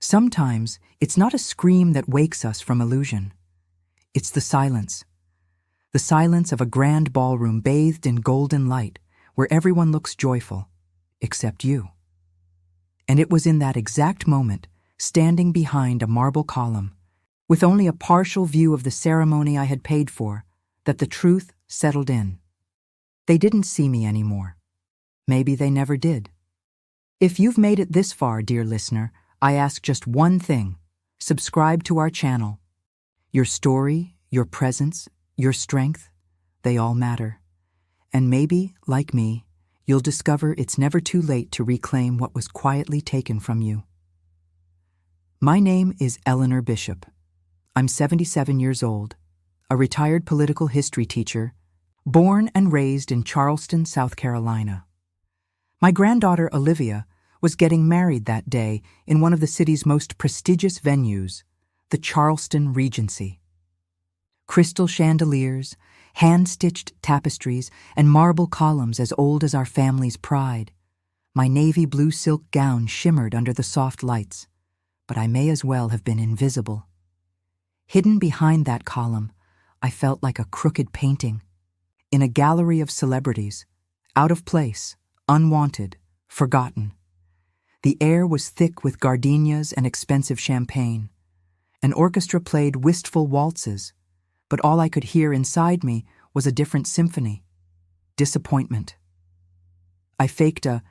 Sometimes it's not a scream that wakes us from illusion. It's the silence of a grand ballroom bathed in golden light where everyone looks joyful, except you. And it was in that exact moment, standing behind a marble column, with only a partial view of the ceremony I had paid for, that the truth settled in. They didn't see me anymore. Maybe they never did. If you've made it this far, dear listener, I ask just one thing: subscribe to our channel. Your story, your presence, your strength, they all matter. And maybe, like me, you'll discover it's never too late to reclaim what was quietly taken from you. My name is Eleanor Bishop. I'm 77 years old, a retired political history teacher, born and raised in Charleston, South Carolina. My granddaughter, Olivia, was getting married that day in one of the city's most prestigious venues, the Charleston Regency. Crystal chandeliers, hand-stitched tapestries, and marble columns as old as our family's pride. My navy blue silk gown shimmered under the soft lights, but I may as well have been invisible. Hidden behind that column, I felt like a crooked painting, in a gallery of celebrities, out of place, unwanted, forgotten. The air was thick with gardenias and expensive champagne. An orchestra played wistful waltzes, but all I could hear inside me was a different symphony: disappointment. I faked a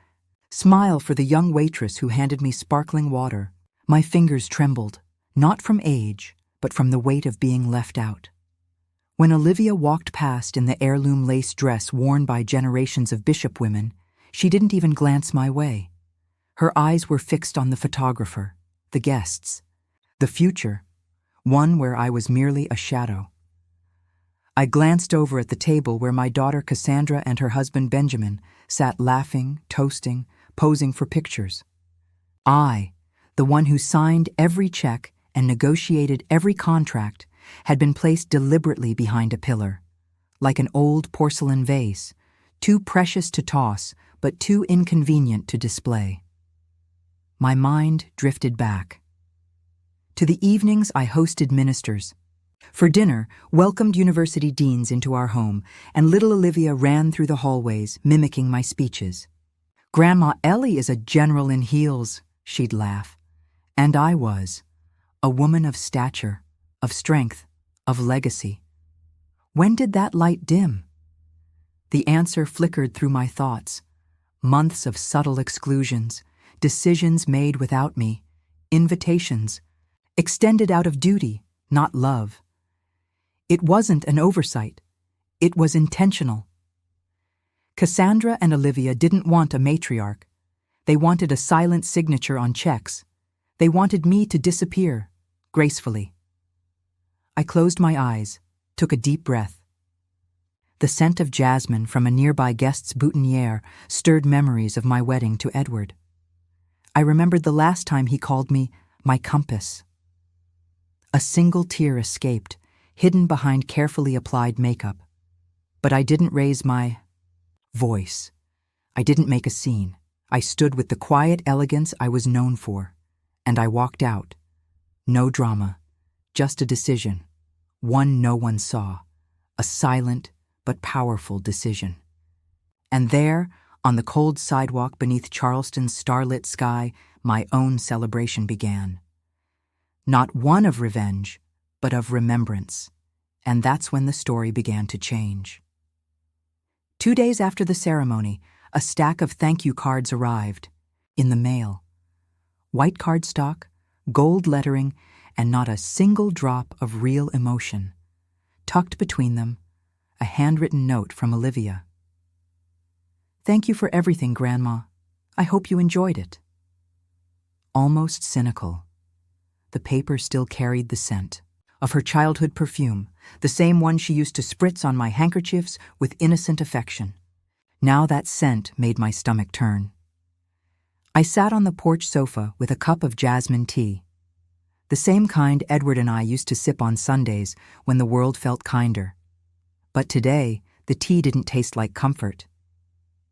smile for the young waitress who handed me sparkling water. My fingers trembled, not from age, but from the weight of being left out. When Olivia walked past in the heirloom lace dress worn by generations of Bishop women, she didn't even glance my way. Her eyes were fixed on the photographer, the guests, the future, one where I was merely a shadow. I glanced over at the table where my daughter Cassandra and her husband Benjamin sat laughing, toasting, posing for pictures. I, the one who signed every check and negotiated every contract, had been placed deliberately behind a pillar, like an old porcelain vase, too precious to toss, but too inconvenient to display. My mind drifted back. To the evenings I hosted ministers. For dinner, welcomed university deans into our home, and little Olivia ran through the hallways, mimicking my speeches. "Grandma Ellie is a general in heels," she'd laugh. And I was. A woman of stature, of strength, of legacy. When did that light dim? The answer flickered through my thoughts. Months of subtle exclusions, decisions made without me, invitations, extended out of duty, not love. It wasn't an oversight. It was intentional. Cassandra and Olivia didn't want a matriarch. They wanted a silent signature on checks. They wanted me to disappear, gracefully. I closed my eyes, took a deep breath. The scent of jasmine from a nearby guest's boutonniere stirred memories of my wedding to Edward. I remembered the last time he called me my compass. A single tear escaped, hidden behind carefully applied makeup. But I didn't raise my voice. I didn't make a scene. I stood with the quiet elegance I was known for, and I walked out. No drama, just a decision, one no one saw, a silent but powerful decision. And there, on the cold sidewalk beneath Charleston's starlit sky, my own celebration began. Not one of revenge, but of remembrance. And that's when the story began to change. 2 days after the ceremony, a stack of thank you cards arrived, in the mail. White cardstock, gold lettering, and not a single drop of real emotion. Tucked between them, a handwritten note from Olivia. "Thank you for everything, Grandma. I hope you enjoyed it." Almost cynical. The paper still carried the scent of her childhood perfume, the same one she used to spritz on my handkerchiefs with innocent affection. Now that scent made my stomach turn. I sat on the porch sofa with a cup of jasmine tea, the same kind Edward and I used to sip on Sundays when the world felt kinder. But today, the tea didn't taste like comfort.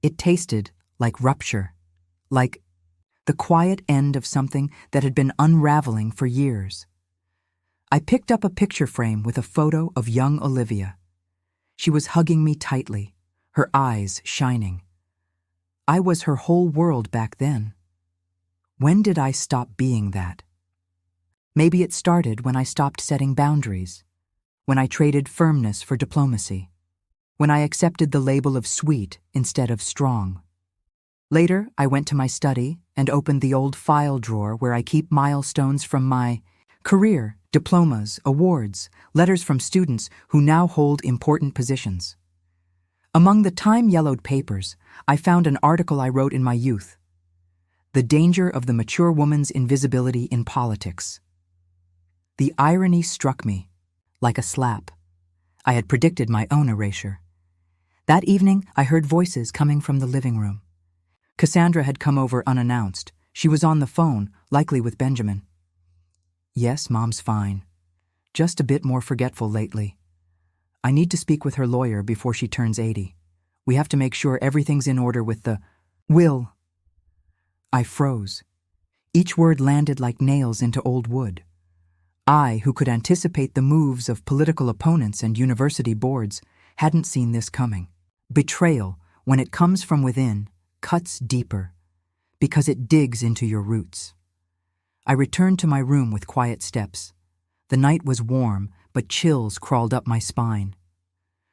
It tasted like rupture, like the quiet end of something that had been unraveling for years. I picked up a picture frame with a photo of young Olivia. She was hugging me tightly, her eyes shining. I was her whole world back then. When did I stop being that? Maybe it started when I stopped setting boundaries, when I traded firmness for diplomacy, when I accepted the label of sweet instead of strong. Later, I went to my study and opened the old file drawer where I keep milestones from my career, diplomas, awards, letters from students who now hold important positions. Among the time-yellowed papers, I found an article I wrote in my youth, "The Danger of the Mature Woman's Invisibility in Politics." The irony struck me, like a slap. I had predicted my own erasure. That evening, I heard voices coming from the living room. Cassandra had come over unannounced. She was on the phone, likely with Benjamin. "Yes, Mom's fine. Just a bit more forgetful lately. I need to speak with her lawyer before she turns 80. We have to make sure everything's in order with the will." I froze. Each word landed like nails into old wood. I, who could anticipate the moves of political opponents and university boards, hadn't seen this coming. Betrayal, when it comes from within, cuts deeper, because it digs into your roots. I returned to my room with quiet steps. The night was warm, but chills crawled up my spine.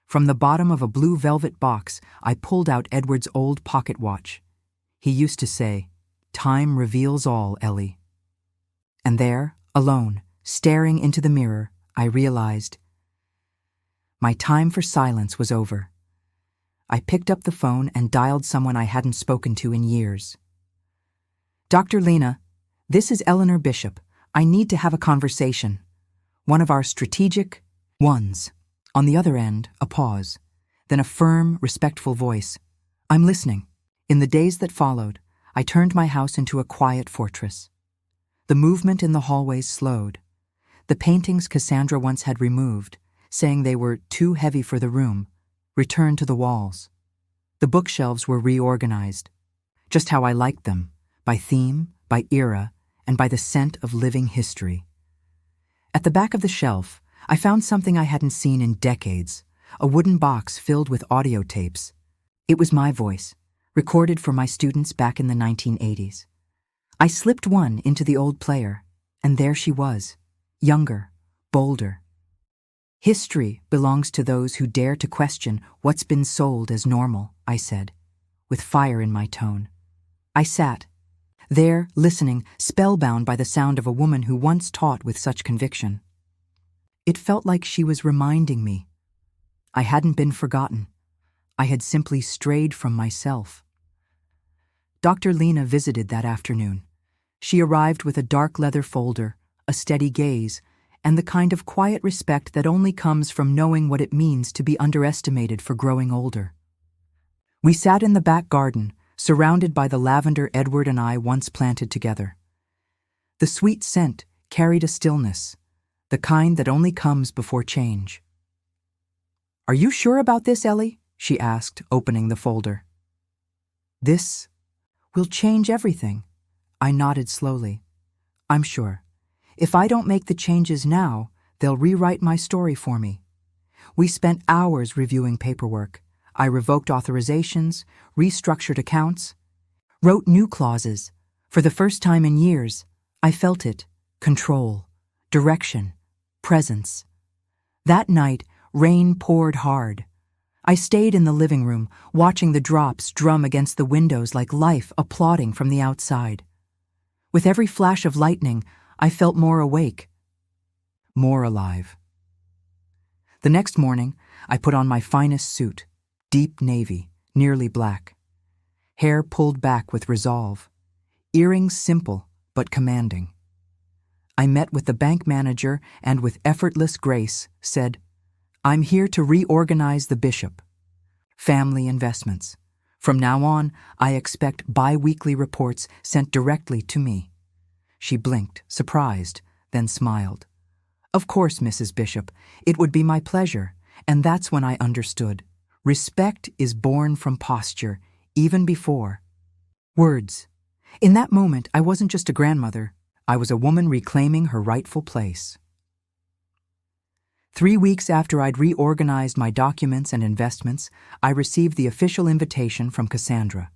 From the bottom of a blue velvet box, I pulled out Edward's old pocket watch. He used to say, "Time reveals all, Ellie." And there, alone, staring into the mirror, I realized my time for silence was over. I picked up the phone and dialed someone I hadn't spoken to in years. "Dr. Lena, this is Eleanor Bishop. I need to have a conversation. One of our strategic ones." On the other end, a pause, then a firm, respectful voice. "I'm listening." In the days that followed, I turned my house into a quiet fortress. The movement in the hallways slowed. The paintings Cassandra once had removed, saying they were too heavy for the room, returned to the walls. The bookshelves were reorganized, just how I liked them, by theme, by era, and by the scent of living history. At the back of the shelf, I found something I hadn't seen in decades, a wooden box filled with audio tapes. It was my voice, recorded for my students back in the 1980s. I slipped one into the old player, and there she was, younger, bolder. "History belongs to those who dare to question what's been sold as normal," I said, with fire in my tone. I sat, there listening, spellbound by the sound of a woman who once taught with such conviction. It felt like she was reminding me. I hadn't been forgotten. I had simply strayed from myself. Dr. Lena visited that afternoon. She arrived with a dark leather folder, a steady gaze, and the kind of quiet respect that only comes from knowing what it means to be underestimated for growing older. We sat in the back garden, surrounded by the lavender Edward and I once planted together. The sweet scent carried a stillness, the kind that only comes before change. "Are you sure about this, Ellie?" she asked, opening the folder. "This will change everything." I nodded slowly. "I'm sure. If I don't make the changes now, they'll rewrite my story for me." We spent hours reviewing paperwork. I revoked authorizations, restructured accounts, wrote new clauses. For the first time in years, I felt it: control, direction, presence. That night, rain poured hard. I stayed in the living room, watching the drops drum against the windows like life applauding from the outside. With every flash of lightning, I felt more awake, more alive. The next morning, I put on my finest suit, deep navy, nearly black. Hair pulled back with resolve. Earrings simple, but commanding. I met with the bank manager and with effortless grace said, "I'm here to reorganize the Bishop. Family investments. From now on, I expect bi-weekly reports sent directly to me." She blinked, surprised, then smiled. "Of course, Mrs. Bishop, it would be my pleasure." And that's when I understood. Respect is born from posture, even before words. In that moment, I wasn't just a grandmother, I was a woman reclaiming her rightful place. 3 weeks after I'd reorganized my documents and investments, I received the official invitation from Cassandra.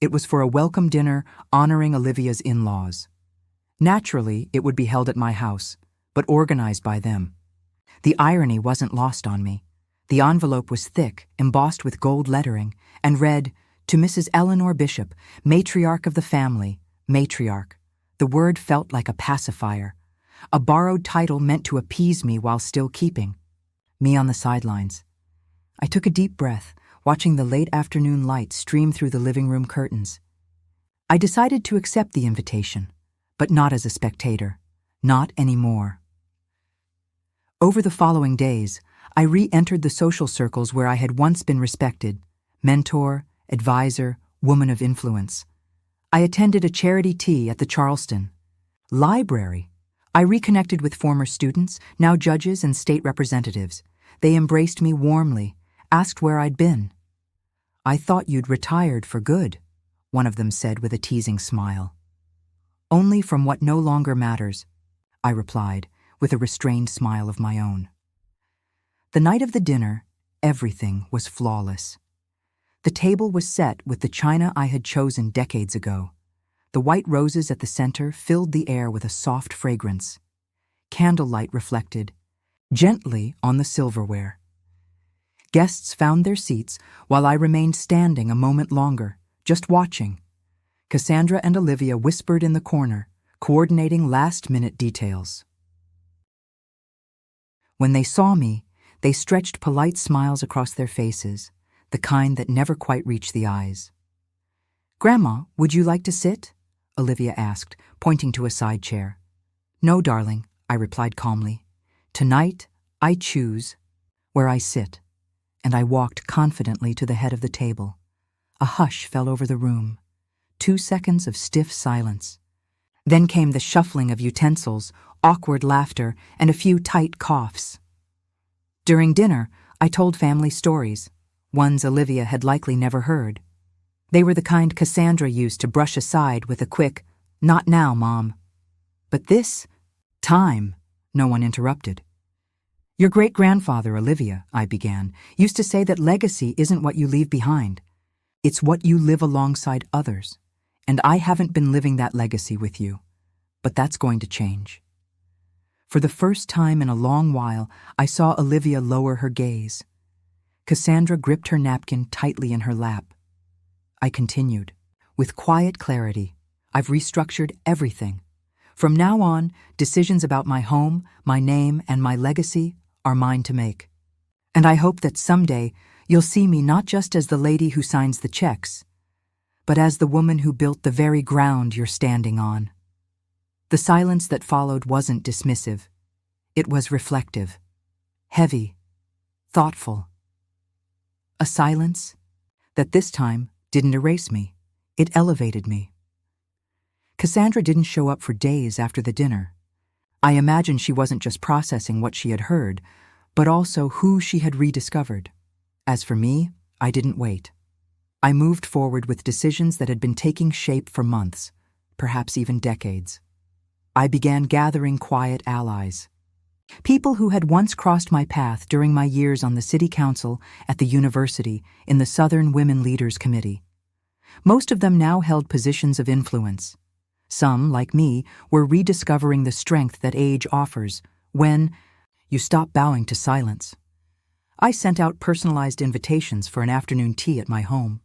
It was for a welcome dinner honoring Olivia's in-laws. Naturally, it would be held at my house, but organized by them. The irony wasn't lost on me. The envelope was thick, embossed with gold lettering, and read, "To Mrs. Eleanor Bishop, matriarch of the family, matriarch." The word felt like a pacifier, a borrowed title meant to appease me while still keeping me on the sidelines. I took a deep breath, watching the late afternoon light stream through the living room curtains. I decided to accept the invitation, but not as a spectator, not anymore. Over the following days, I re-entered the social circles where I had once been respected: mentor, advisor, woman of influence. I attended a charity tea at the Charleston. Library. I reconnected with former students, now judges and state representatives. They embraced me warmly, asked where I'd been. "I thought you'd retired for good," one of them said with a teasing smile. "Only from what no longer matters," I replied, with a restrained smile of my own. The night of the dinner, everything was flawless. The table was set with the china I had chosen decades ago. The white roses at the center filled the air with a soft fragrance. Candlelight reflected gently on the silverware. Guests found their seats while I remained standing a moment longer, just watching. Cassandra and Olivia whispered in the corner, coordinating last-minute details. When they saw me, they stretched polite smiles across their faces, the kind that never quite reach the eyes. "Grandma, would you like to sit?" Olivia asked, pointing to a side chair. "No, darling," I replied calmly. "Tonight, I choose where I sit." And I walked confidently to the head of the table. A hush fell over the room. 2 seconds of stiff silence. Then came the shuffling of utensils, awkward laughter, and a few tight coughs. During dinner, I told family stories, ones Olivia had likely never heard. They were the kind Cassandra used to brush aside with a quick, "Not now, Mom." But this time, no one interrupted. "Your great-grandfather, Olivia," I began, "used to say that legacy isn't what you leave behind. It's what you live alongside others. And I haven't been living that legacy with you. But that's going to change." For the first time in a long while, I saw Olivia lower her gaze. Cassandra gripped her napkin tightly in her lap. I continued. "With quiet clarity, I've restructured everything. From now on, decisions about my home, my name, and my legacy are mine to make. And I hope that someday you'll see me not just as the lady who signs the checks, but as the woman who built the very ground you're standing on." The silence that followed wasn't dismissive. It was reflective, heavy, thoughtful. A silence that this time didn't erase me. It elevated me. Cassandra didn't show up for days after the dinner. I imagine she wasn't just processing what she had heard, but also who she had rediscovered. As for me, I didn't wait. I moved forward with decisions that had been taking shape for months, perhaps even decades. I began gathering quiet allies. People who had once crossed my path during my years on the city council, at the university, in the Southern Women Leaders Committee. Most of them now held positions of influence. Some, like me, were rediscovering the strength that age offers when you stop bowing to silence. I sent out personalized invitations for an afternoon tea at my home.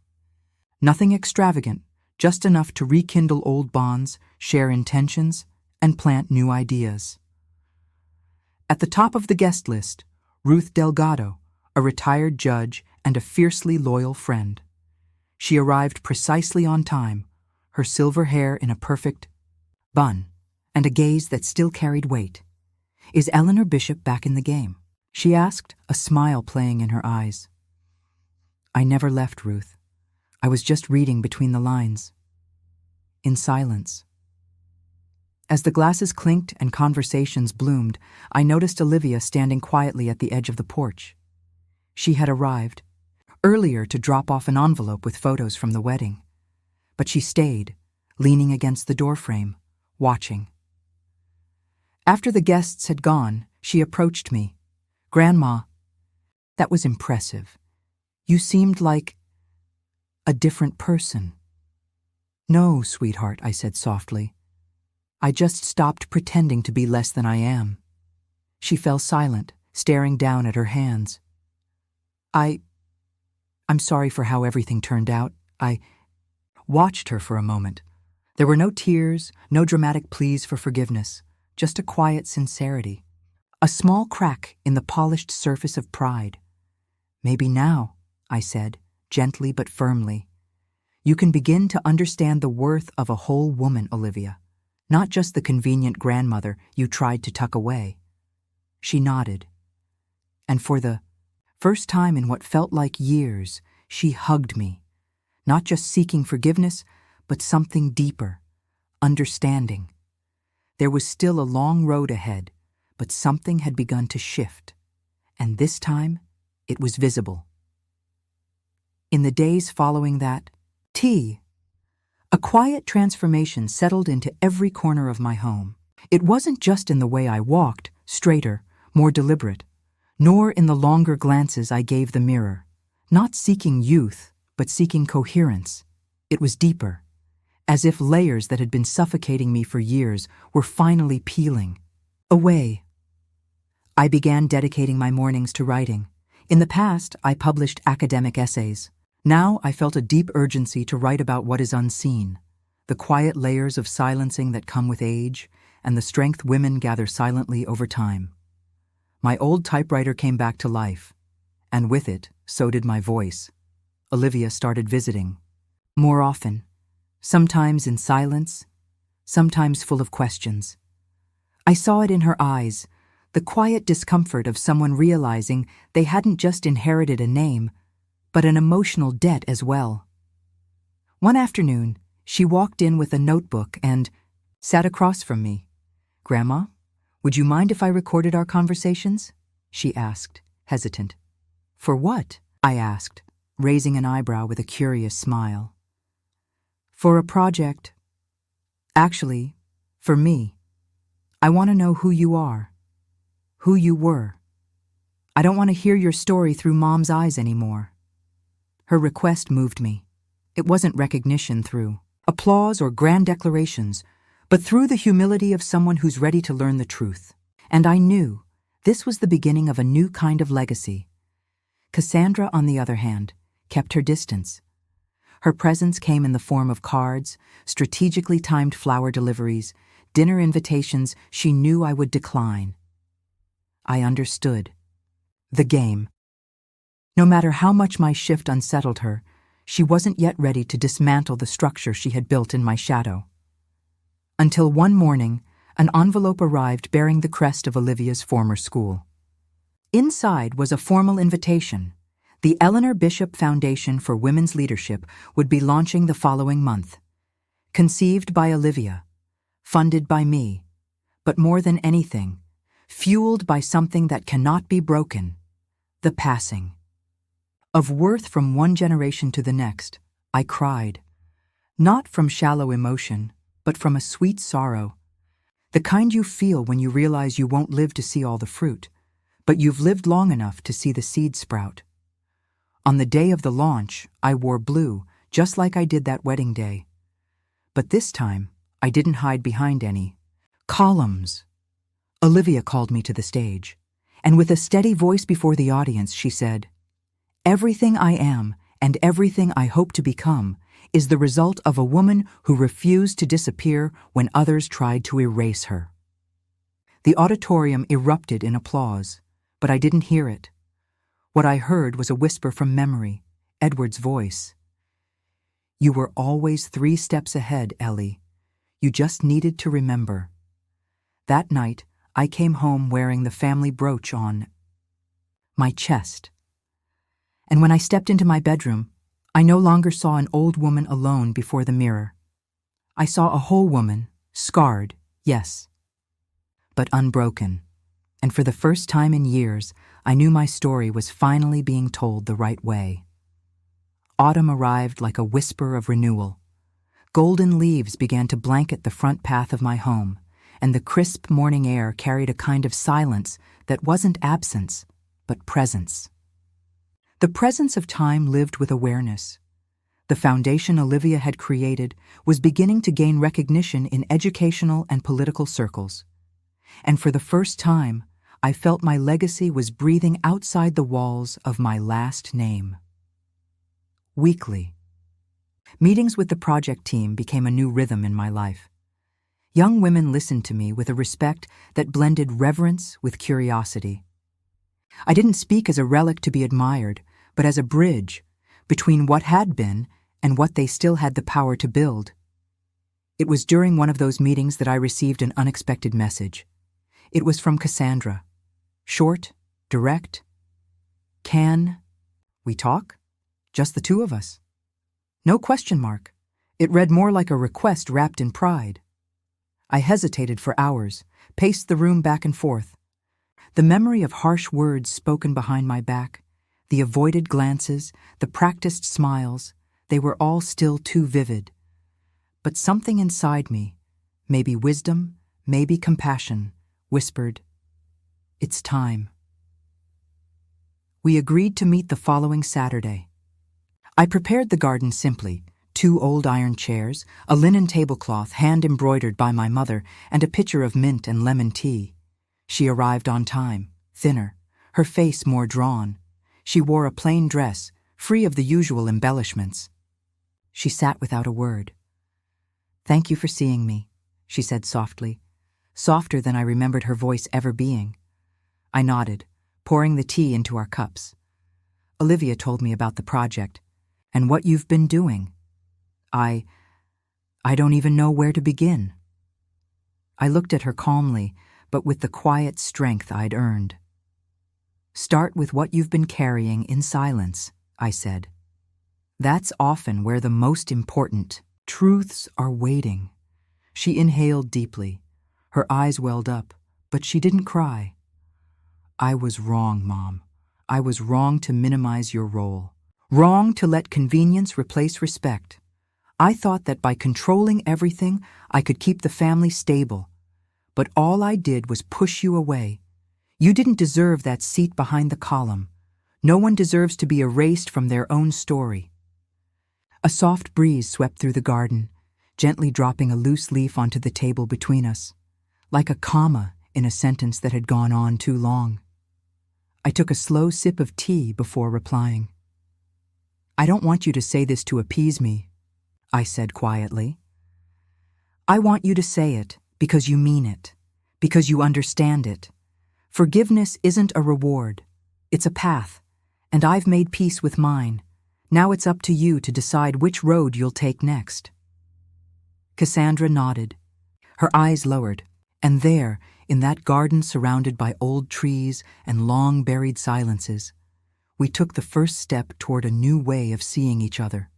Nothing extravagant, just enough to rekindle old bonds, share intentions, and plant new ideas. At the top of the guest list, Ruth Delgado, a retired judge and a fiercely loyal friend. She arrived precisely on time, her silver hair in a perfect bun, and a gaze that still carried weight. "Is Eleanor Bishop back in the game?" she asked, a smile playing in her eyes. "I never left, Ruth. I was just reading between the lines." In silence. As the glasses clinked and conversations bloomed, I noticed Olivia standing quietly at the edge of the porch. She had arrived earlier to drop off an envelope with photos from the wedding. But she stayed, leaning against the doorframe, watching. After the guests had gone, she approached me. "Grandma, that was impressive. You seemed like a different person." "No, sweetheart," I said softly. "I just stopped pretending to be less than I am." She fell silent, staring down at her hands. I'm sorry for how everything turned out." I watched her for a moment. There were no tears, no dramatic pleas for forgiveness, just a quiet sincerity. A small crack in the polished surface of pride. "Maybe now," I said, gently but firmly, "you can begin to understand the worth of a whole woman, Olivia, not just the convenient grandmother you tried to tuck away." She nodded, and for the first time in what felt like years, she hugged me, not just seeking forgiveness, but something deeper, understanding. There was still a long road ahead, but something had begun to shift, and this time it was visible. In the days following that, a quiet transformation settled into every corner of my home. It wasn't just in the way I walked, straighter, more deliberate, nor in the longer glances I gave the mirror, not seeking youth, but seeking coherence. It was deeper, as if layers that had been suffocating me for years were finally peeling away. I began dedicating my mornings to writing. In the past, I published academic essays. Now I felt a deep urgency to write about what is unseen, the quiet layers of silencing that come with age, and the strength women gather silently over time. My old typewriter came back to life, and with it, so did my voice. Olivia started visiting. More often, sometimes in silence, sometimes full of questions. I saw it in her eyes, the quiet discomfort of someone realizing they hadn't just inherited a name, but an emotional debt as well. One afternoon, she walked in with a notebook and sat across from me. "Grandma, would you mind if I recorded our conversations?" she asked, hesitant. "For what?" I asked, raising an eyebrow with a curious smile. "For a project. Actually, for me. I want to know who you are, who you were. I don't want to hear your story through Mom's eyes anymore." Her request moved me. It wasn't recognition through applause or grand declarations, but through the humility of someone who's ready to learn the truth. And I knew this was the beginning of a new kind of legacy. Cassandra, on the other hand, kept her distance. Her presence came in the form of cards, strategically timed flower deliveries, dinner invitations she knew I would decline. I understood. The game. No matter how much my shift unsettled her, she wasn't yet ready to dismantle the structure she had built in my shadow. Until one morning, an envelope arrived bearing the crest of Olivia's former school. Inside was a formal invitation. The Eleanor Bishop Foundation for Women's Leadership would be launching the following month. Conceived by Olivia, funded by me, but more than anything, fueled by something that cannot be broken, the passing. Of worth from one generation to the next, I cried. Not from shallow emotion, but from a sweet sorrow. The kind you feel when you realize you won't live to see all the fruit, but you've lived long enough to see the seed sprout. On the day of the launch, I wore blue, just like I did that wedding day. But this time, I didn't hide behind any columns. Olivia called me to the stage, and with a steady voice before the audience, she said, "Everything I am and everything I hope to become is the result of a woman who refused to disappear when others tried to erase her." The auditorium erupted in applause, but I didn't hear it. What I heard was a whisper from memory, Edward's voice. "You were always 3 steps ahead, Ellie. You just needed to remember." That night, I came home wearing the family brooch on my chest. And when I stepped into my bedroom, I no longer saw an old woman alone before the mirror. I saw a whole woman, scarred, yes, but unbroken. And for the first time in years, I knew my story was finally being told the right way. Autumn arrived like a whisper of renewal. Golden leaves began to blanket the front path of my home, and the crisp morning air carried a kind of silence that wasn't absence, but presence. The presence of time lived with awareness. The foundation Olivia had created was beginning to gain recognition in educational and political circles. And for the first time, I felt my legacy was breathing outside the walls of my last name. Weekly. Meetings with the project team became a new rhythm in my life. Young women listened to me with a respect that blended reverence with curiosity. I didn't speak as a relic to be admired, but as a bridge between what had been and what they still had the power to build. It was during one of those meetings that I received an unexpected message. It was from Cassandra. Short, direct. Can we talk? Just the two of us. No question mark. It read more like a request wrapped in pride. I hesitated for hours, paced the room back and forth. The memory of harsh words spoken behind my back, the avoided glances, the practiced smiles, they were all still too vivid. But something inside me, maybe wisdom, maybe compassion, whispered, "It's time." We agreed to meet the following Saturday. I prepared the garden simply, 2 old iron chairs, a linen tablecloth hand-embroidered by my mother, and a pitcher of mint and lemon tea. She arrived on time, thinner, her face more drawn. She wore a plain dress, free of the usual embellishments. She sat without a word. "Thank you for seeing me," she said softly, softer than I remembered her voice ever being. I nodded, pouring the tea into our cups. "Olivia told me about the project, and what you've been doing. I don't even know where to begin." I looked at her calmly, but with the quiet strength I'd earned. "Start with what you've been carrying in silence," I said. "That's often where the most important truths are waiting." She inhaled deeply. Her eyes welled up, but she didn't cry. "I was wrong, Mom. I was wrong to minimize your role. Wrong to let convenience replace respect. I thought that by controlling everything, I could keep the family stable. But all I did was push you away. You didn't deserve that seat behind the column. No one deserves to be erased from their own story." A soft breeze swept through the garden, gently dropping a loose leaf onto the table between us, like a comma in a sentence that had gone on too long. I took a slow sip of tea before replying. "I don't want you to say this to appease me," I said quietly. "I want you to say it because you mean it, because you understand it. Forgiveness isn't a reward, it's a path, and I've made peace with mine. Now it's up to you to decide which road you'll take next." Cassandra nodded. Her eyes lowered, and there, in that garden surrounded by old trees and long-buried silences, we took the first step toward a new way of seeing each other.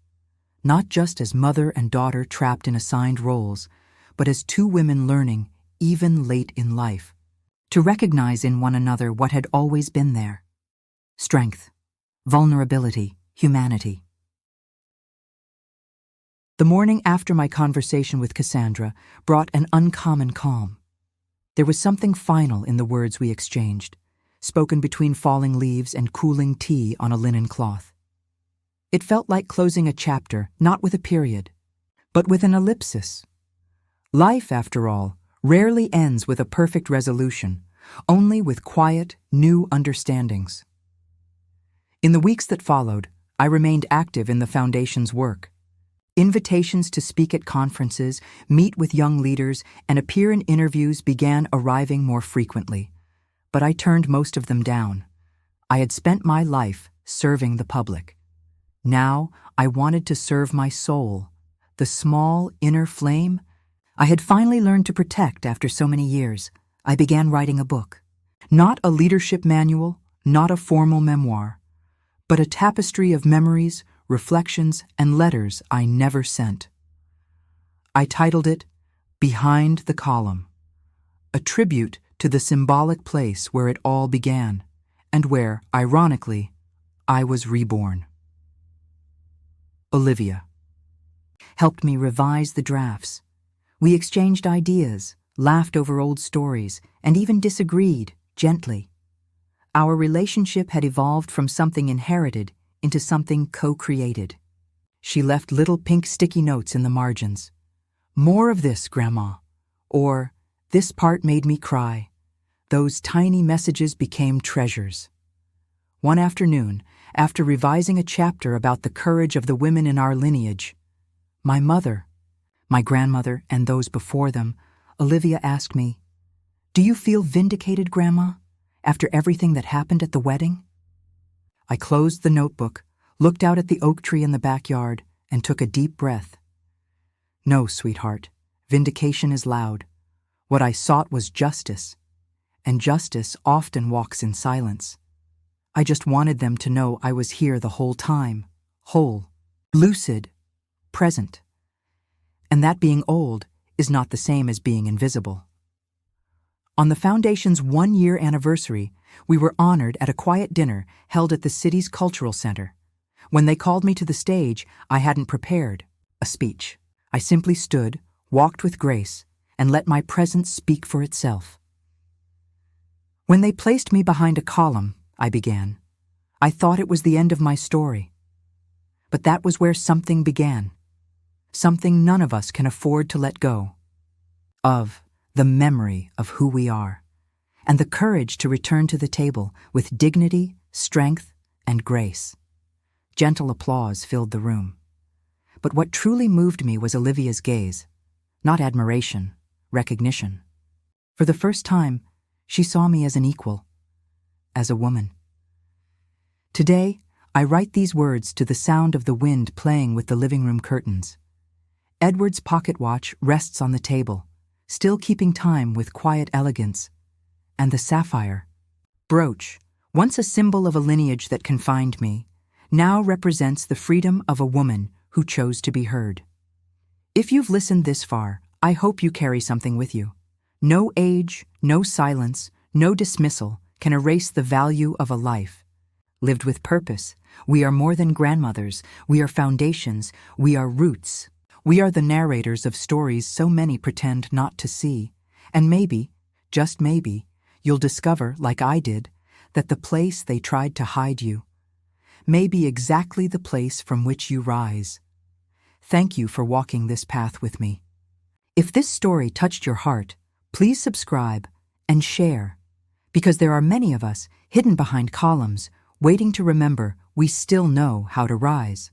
Not just as mother and daughter trapped in assigned roles, but as 2 women learning, even late in life, to recognize in one another what had always been there: strength, vulnerability, humanity. The morning after my conversation with Cassandra brought an uncommon calm. There was something final in the words we exchanged, spoken between falling leaves and cooling tea on a linen cloth. It felt like closing a chapter, not with a period, but with an ellipsis. Life, after all, rarely ends with a perfect resolution, only with quiet, new understandings. In the weeks that followed, I remained active in the Foundation's work. Invitations to speak at conferences, meet with young leaders, and appear in interviews began arriving more frequently. But I turned most of them down. I had spent my life serving the public. Now I wanted to serve my soul, the small inner flame I had finally learned to protect after so many years. I began writing a book. Not a leadership manual, not a formal memoir, but a tapestry of memories, reflections, and letters I never sent. I titled it Behind the Column, a tribute to the symbolic place where it all began, and where, ironically, I was reborn. Olivia. helped me revise the drafts. We exchanged ideas, laughed over old stories, and even disagreed, gently. Our relationship had evolved from something inherited into something co-created. She left little pink sticky notes in the margins. "More of this, Grandma," or "This part made me cry." Those tiny messages became treasures. One afternoon, after revising a chapter about the courage of the women in our lineage, my mother, my grandmother, and those before them, Olivia asked me, "Do you feel vindicated, Grandma, after everything that happened at the wedding?" I closed the notebook, looked out at the oak tree in the backyard, and took a deep breath. "No, sweetheart, vindication is loud. What I sought was justice, and justice often walks in silence. I just wanted them to know I was here the whole time, whole, lucid, present. And that being old is not the same as being invisible." On the Foundation's 1-year anniversary, we were honored at a quiet dinner held at the city's cultural center. When they called me to the stage, I hadn't prepared a speech. I simply stood, walked with grace, and let my presence speak for itself. "When they placed me behind a column," I began, "I thought it was the end of my story. But that was where something began. Something none of us can afford to let go of, the memory of who we are, and the courage to return to the table with dignity, strength, and grace." Gentle applause filled the room. But what truly moved me was Olivia's gaze, not admiration, recognition. For the first time, she saw me as an equal, as a woman. Today, I write these words to the sound of the wind playing with the living room curtains. Edward's pocket watch rests on the table, still keeping time with quiet elegance. And the sapphire brooch, once a symbol of a lineage that confined me, now represents the freedom of a woman who chose to be heard. If you've listened this far, I hope you carry something with you. No age, no silence, no dismissal can erase the value of a life lived with purpose. We are more than grandmothers. We are foundations. We are roots. We are the narrators of stories so many pretend not to see. And maybe, just maybe, you'll discover, like I did, that the place they tried to hide you may be exactly the place from which you rise. Thank you for walking this path with me. If this story touched your heart, please subscribe and share, because there are many of us hidden behind columns, waiting to remember we still know how to rise.